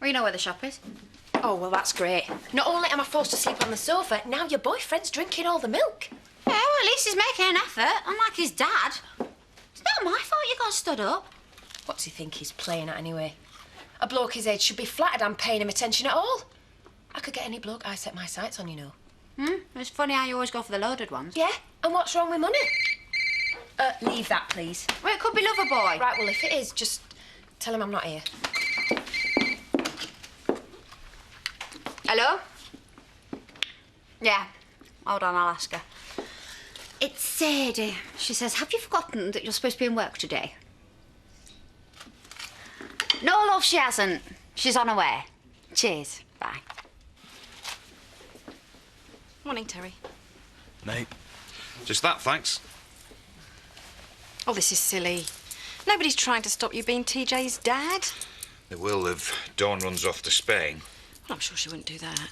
Well, you know where the shop is. Oh, well, that's great. Not only am I forced to sleep on the sofa, now your boyfriend's drinking all the milk. Yeah, well, at least he's making an effort, unlike his dad. It's not my fault you got stood up. What's he think he's playing at anyway? A bloke his age should be flattered I'm paying him attention at all. I could get any bloke I set my sights on, you know. It's funny how you always go for the loaded ones. Yeah? And what's wrong with money? Leave that, please. Well, it could be Loverboy. Right, well, if it is, just tell him I'm not here. Hello? Yeah. Hold on, I'll ask her. It's Sadie. She says, have you forgotten that you're supposed to be in work today? No, love, she hasn't. She's on her way. Cheers. Bye. Morning, Terry. Mate. Just that, thanks. Oh, this is silly. Nobody's trying to stop you being TJ's dad. They will if Dawn runs off to Spain. Well, I'm sure she wouldn't do that.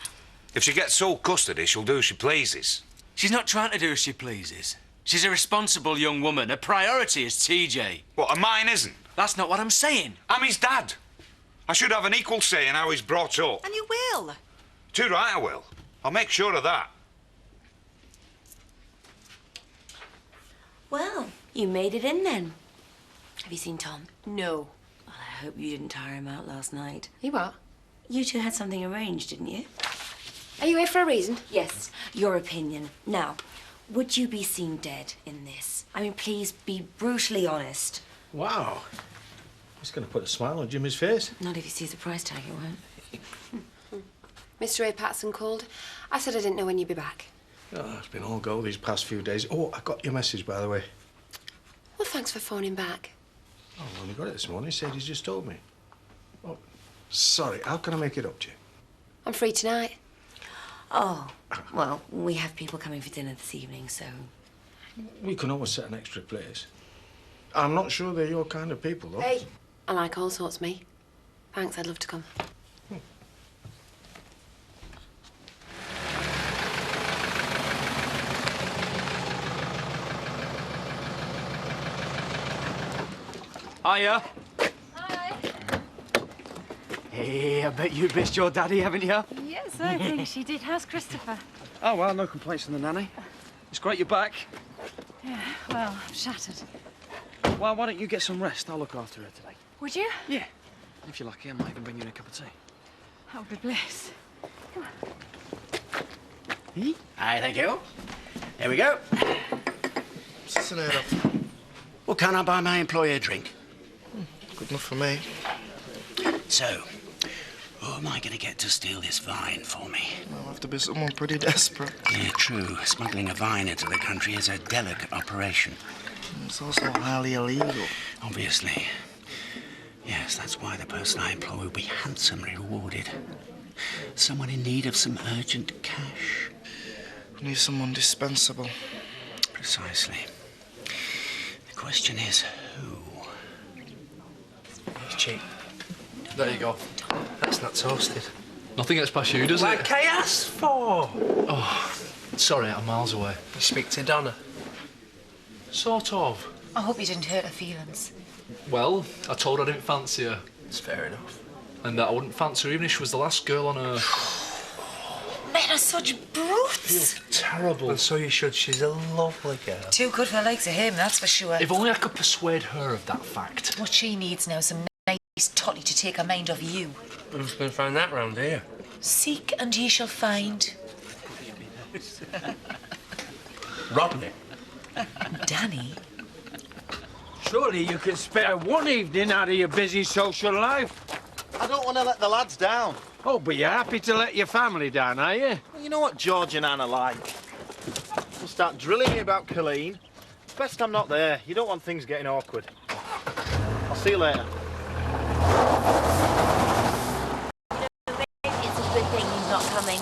If she gets sole custody, she'll do as she pleases. She's not trying to do as she pleases. She's a responsible young woman. Her priority is TJ. What, and mine isn't? That's not what I'm saying. I'm his dad. I should have an equal say in how he's brought up. And you will. Too right, I will. I'll make sure of that. Well, you made it in then. Have you seen Tom? No. Well, I hope you didn't tire him out last night. You what? You two had something arranged, didn't you? Are you here for a reason? Yes, your opinion. Now, would you be seen dead in this? I mean, please be brutally honest. Wow. It's going to put a smile on Jimmy's face. Not if he sees the price tag, it won't. Mr. A. Patterson called. I said I didn't know when you'd be back. Oh, it's been all go these past few days. Oh, I got your message, by the way. Well, thanks for phoning back. Oh, I only got it this morning. Sadie's just told me. Oh, sorry. How can I make it up to you? I'm free tonight. Oh, well, we have people coming for dinner this evening, so... We can always set an extra place. I'm not sure they're your kind of people, though. Hey, I like all sorts, me. Thanks, I'd love to come. Hiya. Hi. Hey, I bet you missed your daddy, haven't you? Yes, I think she did. How's Christopher? Oh, well, no complaints from the nanny. It's great you're back. Yeah, well, I'm shattered. Well, why don't you get some rest? I'll look after her today. Would you? Yeah. If you're lucky, I might even bring you in a cup of tea. That would be bliss. Come on. Hi, thank you. Here we go. What can I buy my employer a drink? Good enough for me. So, who am I going to get to steal this vine for me? I'll have to be someone pretty desperate. Yeah, true. Smuggling a vine into the country is a delicate operation. It's also highly illegal. Obviously. Yes, that's why the person I employ will be handsomely rewarded. Someone in need of some urgent cash. We need someone dispensable. Precisely. The question is, who? It's cheap. There you go. That's not toasted. Nothing gets past you, does Like it? I asked for! Oh, sorry, I'm miles away. You speak to Donna? Sort of. I hope you didn't hurt her feelings. Well, I told her I didn't fancy her. It's fair enough. And that I wouldn't fancy her even if she was the last girl on earth. Men are such brutes. Feels terrible. And so you should. She's a lovely girl. Too good for the likes of him, that's for sure. If only I could persuade her of that fact. What she needs now is some nice toddy to take her mind off you. Who's going to find that round here? Seek and ye shall find. Rodney. Danny? Surely you can spare one evening out of your busy social life. I don't want to let the lads down. Oh, but you're happy to let your family down, are you? Well, you know what George and Anna like. They'll start drilling me about Colleen. It's best I'm not there. You don't want things getting awkward. I'll see you later. It's a good thing he's not coming.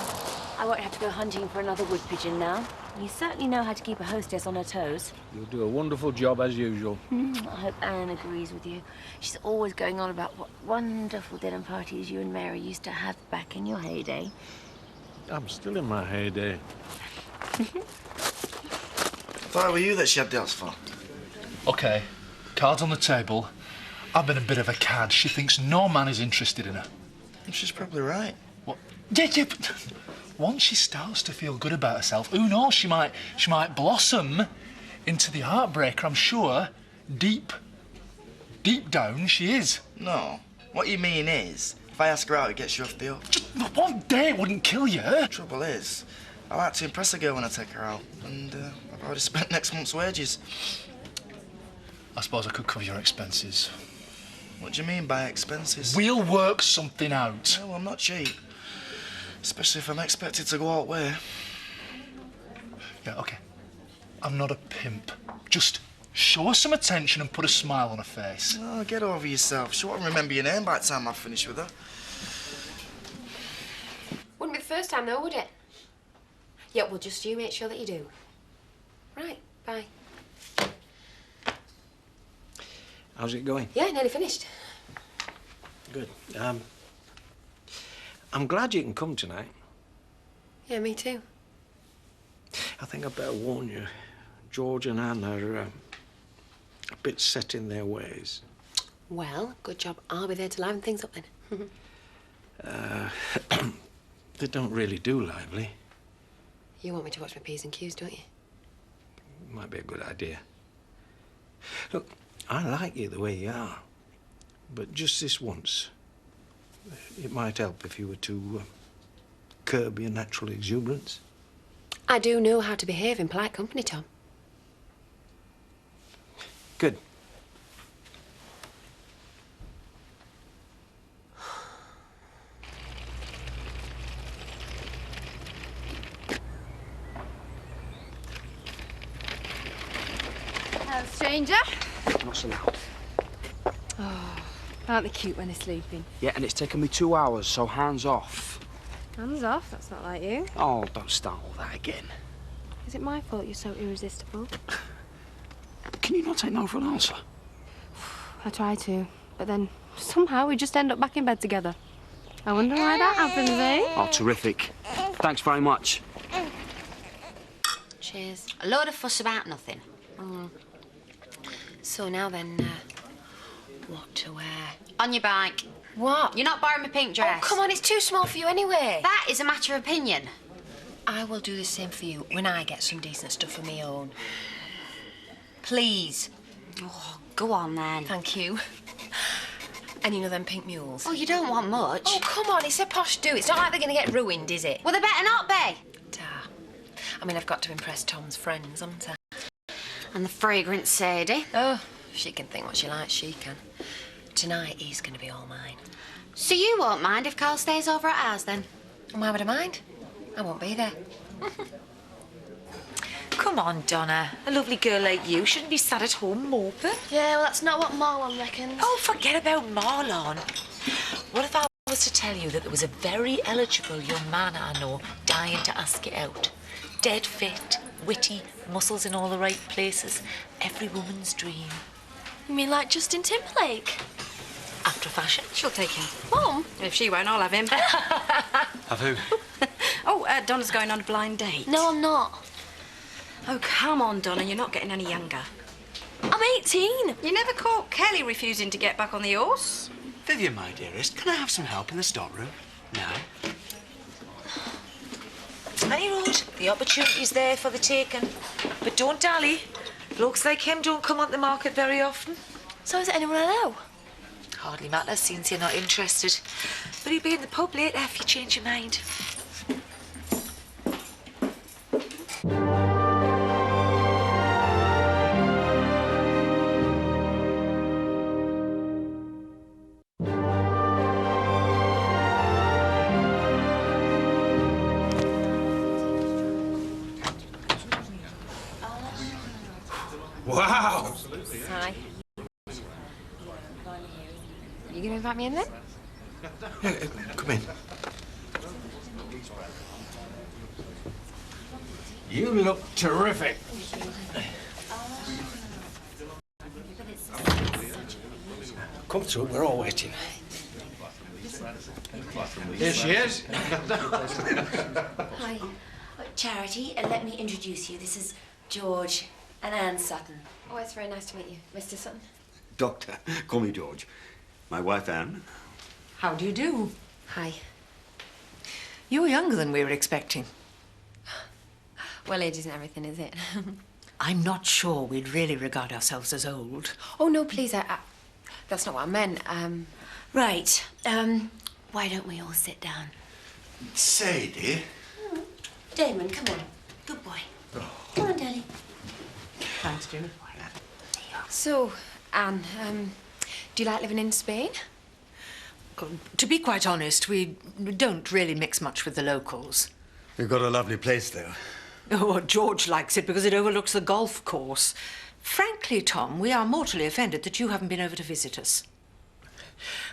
I won't have to go hunting for another wood pigeon now. You certainly know how to keep a hostess on her toes. You'll do a wonderful job, as usual. I hope Anne agrees with you. She's always going on about what wonderful dinner parties you and Mary used to have back in your heyday. I'm still in my heyday. Thought it were you that she had deals for. OK, cards on the table. I've been a bit of a cad. She thinks no man is interested in her. She's probably right. What? Yeah, but once she starts to feel good about herself, who knows, she might blossom into the heartbreaker, I'm sure. Deep down, she is. No. What you mean is, if I ask her out, it gets you off the hook. Just one day wouldn't kill you. Trouble is, I like to impress a girl when I take her out, and I've already spent next month's wages. I suppose I could cover your expenses. What do you mean by expenses? We'll work something out. Well, I'm not cheap. Especially if I'm expected to go out way. Yeah, OK. I'm not a pimp. Just show her some attention and put a smile on her face. Oh, get over yourself. She won't remember your name by the time I finish with her. Wouldn't be the first time, though, would it? Yeah, well, just you make sure that you do. Right, bye. How's it going? Yeah, nearly finished. Good. I'm glad you can come tonight. Yeah, me too. I think I'd better warn you. George and Anne are a bit set in their ways. Well, good job. I'll be there to liven things up then. They don't really do lively. You want me to watch my P's and Q's, don't you? Might be a good idea. Look, I like you the way you are, but just this once, it might help if you were to curb your natural exuberance. I do know how to behave in polite company, Tom. Good. Hello, stranger. Not so loud. Oh, aren't they cute when they're sleeping? Yeah, and it's taken me 2 hours, so hands off. Hands off, that's not like you. Oh, don't start all that again. Is it my fault you're so irresistible? Can you not take no for an answer? I try to, but then somehow we just end up back in bed together. I wonder why that happens, eh? Oh, terrific. Thanks very much. Cheers. A load of fuss about nothing. So now then, what to wear? On your bike. What? You're not borrowing my pink dress. Oh, come on, it's too small for you anyway. That is a matter of opinion. I will do the same for you when I get some decent stuff of my own. Please. Oh, go on then. Thank you. And you know them pink mules? Oh, you don't want much. Oh, come on, it's a posh do. It's not like they're going to get ruined, is it? Well, they better not be. I mean, I've got to impress Tom's friends, haven't I? And the fragrant Sadie. Oh, she can think what she likes, she can. Tonight, he's going to be all mine. So you won't mind if Carl stays over at ours, then? And why would I mind? I won't be there. Come on, Donna. A lovely girl like you shouldn't be sat at home moping. Yeah, well, that's not what Marlon reckons. Oh, forget about Marlon. What if I was to tell you that there was a very eligible young man I know dying to ask you out? Dead fit, witty, muscles in all the right places. Every woman's dream. You mean like Justin Timberlake? After a fashion. She'll take him. Mum? If she won't, I'll have him. Have who? Oh, Donna's going on a blind date. No, I'm not. Oh, come on, Donna, you're not getting any younger. I'm 18. You never caught Kelly refusing to get back on the horse? Vivian, my dearest, can I have some help in the stockroom? Now? Any road, the opportunity's there for the taking. But don't dally. Blokes like him don't come on the market very often. So is it anyone I know? Hardly matters, since you're not interested. But he'll be in the pub later if you change your mind. Wow! Hi. You going to invite me in then? Yeah, come in. You look terrific. Come through, we're all waiting. Here she is. Hi. Charity, let me introduce you. This is George and Anne Sutton. Oh, it's very nice to meet you, Mr. Sutton. Doctor, call me George. My wife, Anne. How do you do? Hi. You're younger than we were expecting. Well, age isn't everything, is it? I'm not sure we'd really regard ourselves as old. Oh, no, please, that's not what I meant. Right. Why don't we all sit down? Sadie? Damon, come on. Good boy. Come on, darling. Thanks, Jim. So, Anne, do you like living in Spain? To be quite honest, we don't really mix much with the locals. You've got a lovely place, though. Oh, George likes it because it overlooks the golf course. Frankly, Tom, we are mortally offended that you haven't been over to visit us.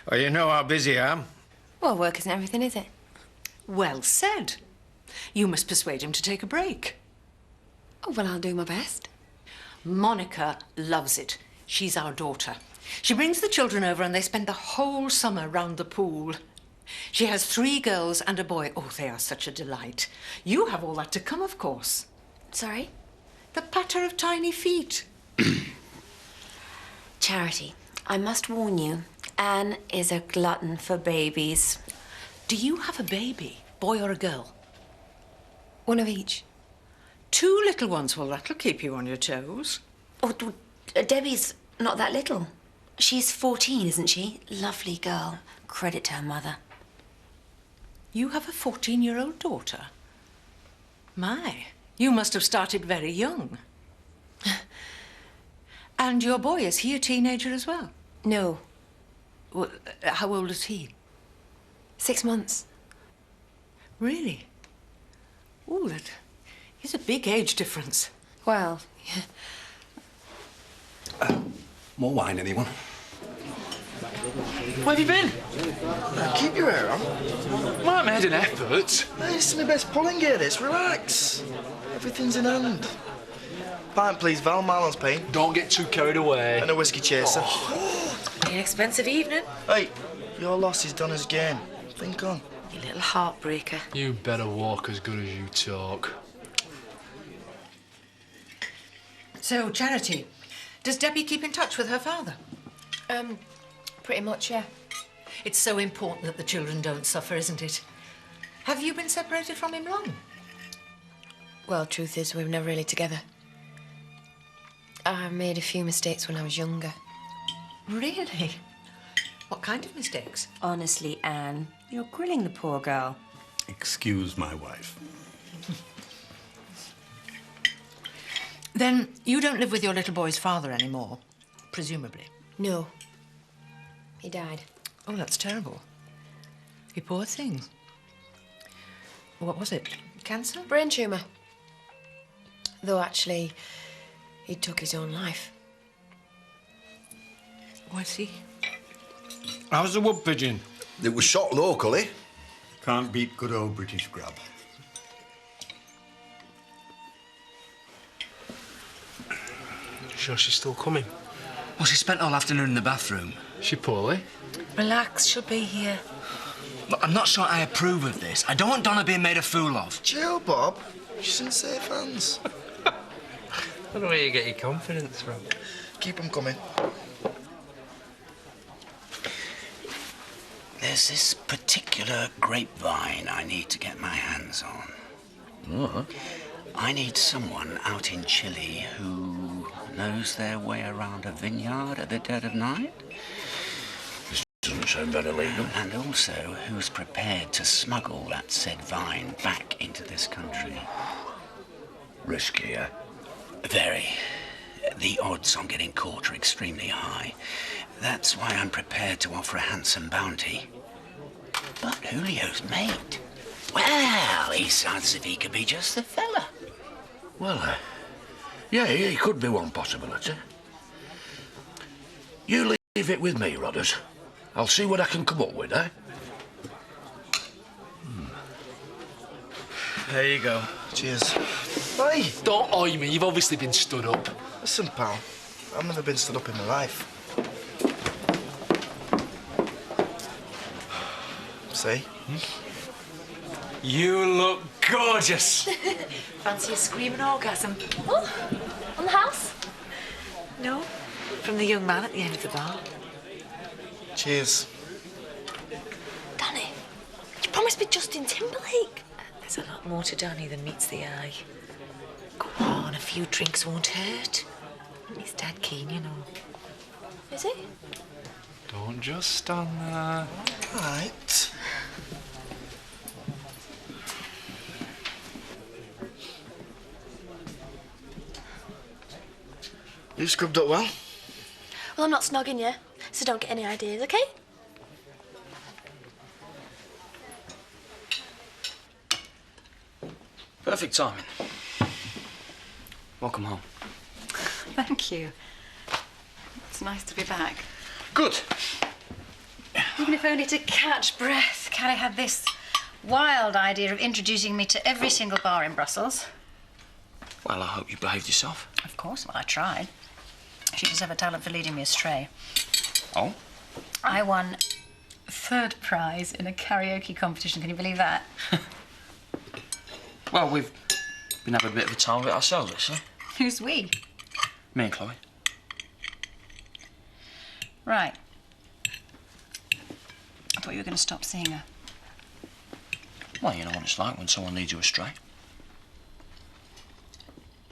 Well, you know how busy I am. Well, work isn't everything, is it? Well said. You must persuade him to take a break. Oh, well, I'll do my best. Monica loves it. She's our daughter. She brings the children over and they spend the whole summer round the pool. She has 3 girls and a boy. Oh, they are such a delight. You have all that to come, of course. Sorry? The patter of tiny feet. Charity, I must warn you, Anne is a glutton for babies. Do you have a baby, boy or a girl? One of each. 2 little ones. Well, that'll keep you on your toes. Oh, Debbie's not that little. She's 14, isn't she? Lovely girl. Credit to her mother. You have a 14-year-old daughter? My, you must have started very young. And your boy, is he a teenager as well? No. Well, how old is he? 6 months. Really? Oh, that is a big age difference. Well, yeah. More wine, anyone? Where have you been? Keep your hair on. Well, I made an effort. This is my best pulling gear, this. Relax. Everything's in hand. Pint, please, Val. Marlon's paying. Don't get too carried away. And a whiskey chaser. An expensive evening. Hey, your loss is Donna's gain. Think on. You little heartbreaker. You better walk as good as you talk. So, Charity, does Debbie keep in touch with her father? Pretty much, yeah. It's so important that the children don't suffer, isn't it? Have you been separated from him long? Well, truth is, we were never really together. I made a few mistakes when I was younger. Really? What kind of mistakes? Honestly, Anne, you're grilling the poor girl. Excuse my wife. Then you don't live with your little boy's father anymore, presumably? No. He died. Oh, that's terrible. You poor thing. What was it? Cancer? Brain tumour. Though, actually, he took his own life. Oh, I see. How's the wood pigeon? It was shot locally. Can't beat good old British grub. Sure she's still coming? Well, she spent all afternoon in the bathroom. She poorly? Relax, she'll be here. Look, I'm not sure I approve of this. I don't want Donna being made a fool of. Chill, Bob. She's in safe hands. I don't know where you get your confidence from. Keep them coming. There's this particular grapevine I need to get my hands on. What? I need someone out in Chile who knows their way around a vineyard at the dead of night. This doesn't sound very legal. And also who's prepared to smuggle that said vine back into this country. Risky, eh? Very. The odds on getting caught are extremely high. That's why I'm prepared to offer a handsome bounty. But Julio's mate, well, he sounds as if he could be just the fella. Well, yeah, he could be one possibility. You leave it with me, Rodders. I'll see what I can come up with, eh? There you go. Cheers. Hey! Don't eye me, you've obviously been stood up. Listen, pal. I've never been stood up in my life. See? You look gorgeous. Fancy a screaming orgasm? Oh, on the house? No, from the young man at the end of the bar. Cheers. Danny, must be Justin Timberlake. There's a lot more to Danny than meets the eye. Go on, a few drinks won't hurt. He's dead keen, you know. Is he? Don't just stand there. Right. You scrubbed up well. Well, I'm not snogging you, so don't get any ideas, OK? Perfect timing. Welcome home. Thank you. It's nice to be back. Good. Even if only to catch breath. Carrie had this wild idea of introducing me to every single bar in Brussels. Well, I hope you behaved yourself. Of course, well, I tried. She does have a talent for leading me astray. Oh? I won third prize in a karaoke competition. Can you believe that? Well, we've been having a bit of a time of it ourselves, actually. Who's we? Me and Chloe. Right. I thought you were going to stop seeing her. Well, you know what it's like when someone leads you astray.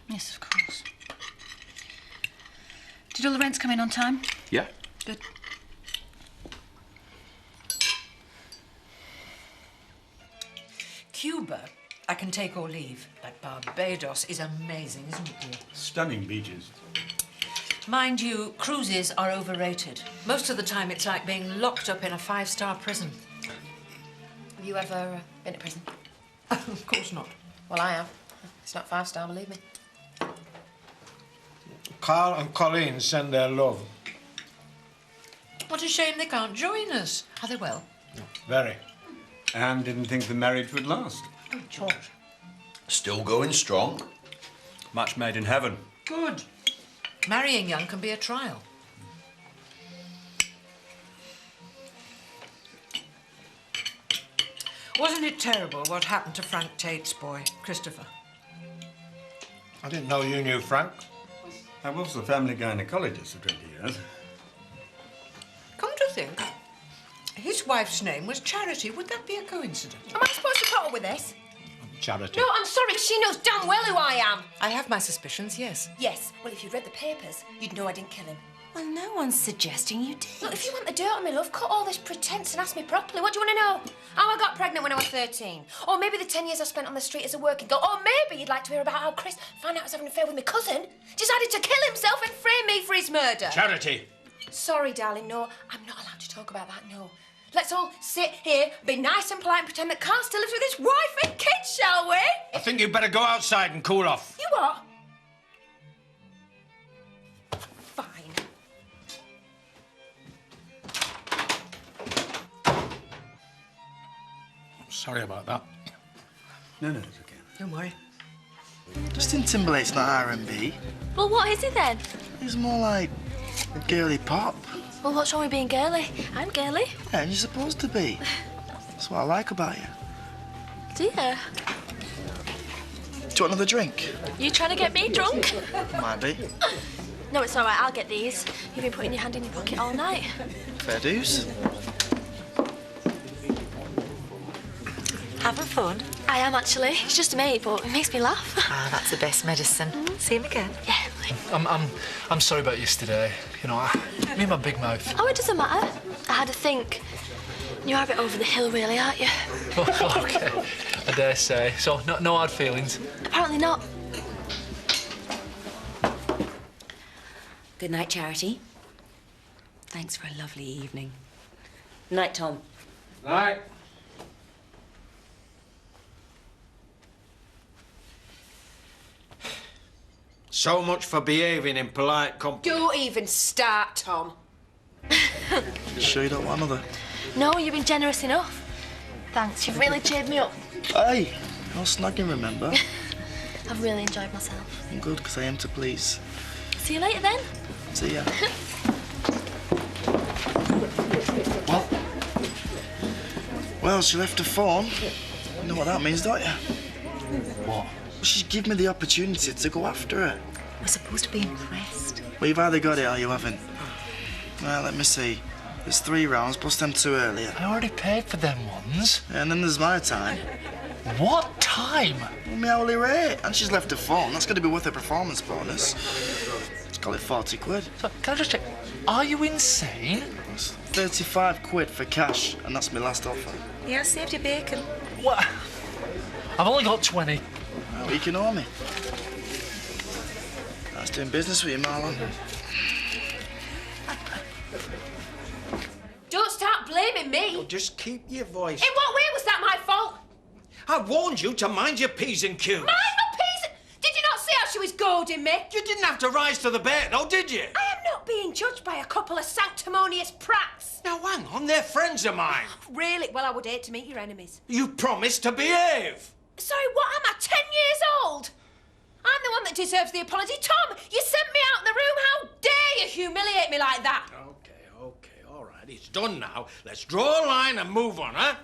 Yes, of course. Did all the rents come in on time? Yeah. Good. Cuba, I can take or leave. But Barbados is amazing, isn't it, dear? Stunning beaches. Mind you, cruises are overrated. Most of the time it's like being locked up in a 5-star prison. Have you ever been to prison? Of course not. Well, I have. It's not 5-star, believe me. Carl and Colleen send their love. What a shame they can't join us. Are they well? Very. Anne didn't think the marriage would last. Oh, George. Still going strong. Match made in heaven. Good. Marrying young can be a trial. Wasn't it terrible what happened to Frank Tate's boy, Christopher? I didn't know you knew Frank. I was the family gynecologist for 20 years. Come to think, his wife's name was Charity. Would that be a coincidence? Am I supposed to put up with this? Charity. No, I'm sorry. She knows damn well who I am. I have my suspicions, yes. Yes. Well, if you'd read the papers, you'd know I didn't kill him. Well, no one's suggesting you did. Look, if you want the dirt on me, love, cut all this pretense and ask me properly. What do you want to know? How I got pregnant when I was 13? Or maybe the 10 years I spent on the street as a working girl? Or maybe you'd like to hear about how Chris found out I was having an affair with my cousin, decided to kill himself and frame me for his murder? Charity. Sorry, darling, no. I'm not allowed to talk about that, no. Let's all sit here, be nice and polite and pretend that Carl still lives with his wife and kids, shall we? I think you'd better go outside and cool off. You what? Fine. Sorry about that. No, it's okay. Don't worry. Justin Timberlake's not R&B. Well, what is he then? He's more like girly pop. Well, what's wrong with being girly? I'm girly. Yeah, and you're supposed to be. That's what I like about you. Do you? Do you want another drink? You trying to get me drunk? Might be. No, it's all right. I'll get these. You've been putting your hand in your pocket all night. Fair dues. Having fun? I am, actually. It's just me, but it makes me laugh. Ah, that's the best medicine. See him again? Yeah. I'm sorry about yesterday. You know, me and my big mouth. Oh, it doesn't matter. I had to think. You're a bit over the hill, really, aren't you? Oh, OK. I dare say. So, no hard feelings? Apparently not. Good night, Charity. Thanks for a lovely evening. Night, Tom. Night. So much for behaving in polite company. Don't even start, Tom. Sure you don't want another? No, you've been generous enough. Thanks, you've really cheered me up. Hey, no snagging, remember? I've really enjoyed myself. I'm good, because I am to please. See you later, then. See ya. Well, she left her phone. You know what that means, don't you? What? She's given me the opportunity to go after her. We're supposed to be impressed. Well, you've either got it or you haven't. Well, let me see. There's 3 rounds plus them 2 earlier. I already paid for them ones. Yeah, and then there's my time. What time? Well, my hourly rate. And she's left a phone. That's going to be worth a performance bonus. Let's call it 40 quid. So, can I just check? Are you insane? That's 35 quid for cash, and that's my last offer. Yeah, I saved your bacon. What? I've only got 20. Well, you can owe me. Nice doing business with you, Marlon. Don't start blaming me. Oh, just keep your voice. In what way was that my fault? I warned you to mind your P's and Q's. Mind my P's? Did you not see how she was goading me? You didn't have to rise to the bait, though, did you? I am not being judged by a couple of sanctimonious prats. Now, hang on, they're friends of mine. Really? Well, I would hate to meet your enemies. You promised to behave. Sorry, what am I, 10 years old? I'm the one that deserves the apology. Tom, you sent me out in the room. How dare you humiliate me like that? Okay, all right, it's done now. Let's draw a line and move on, huh?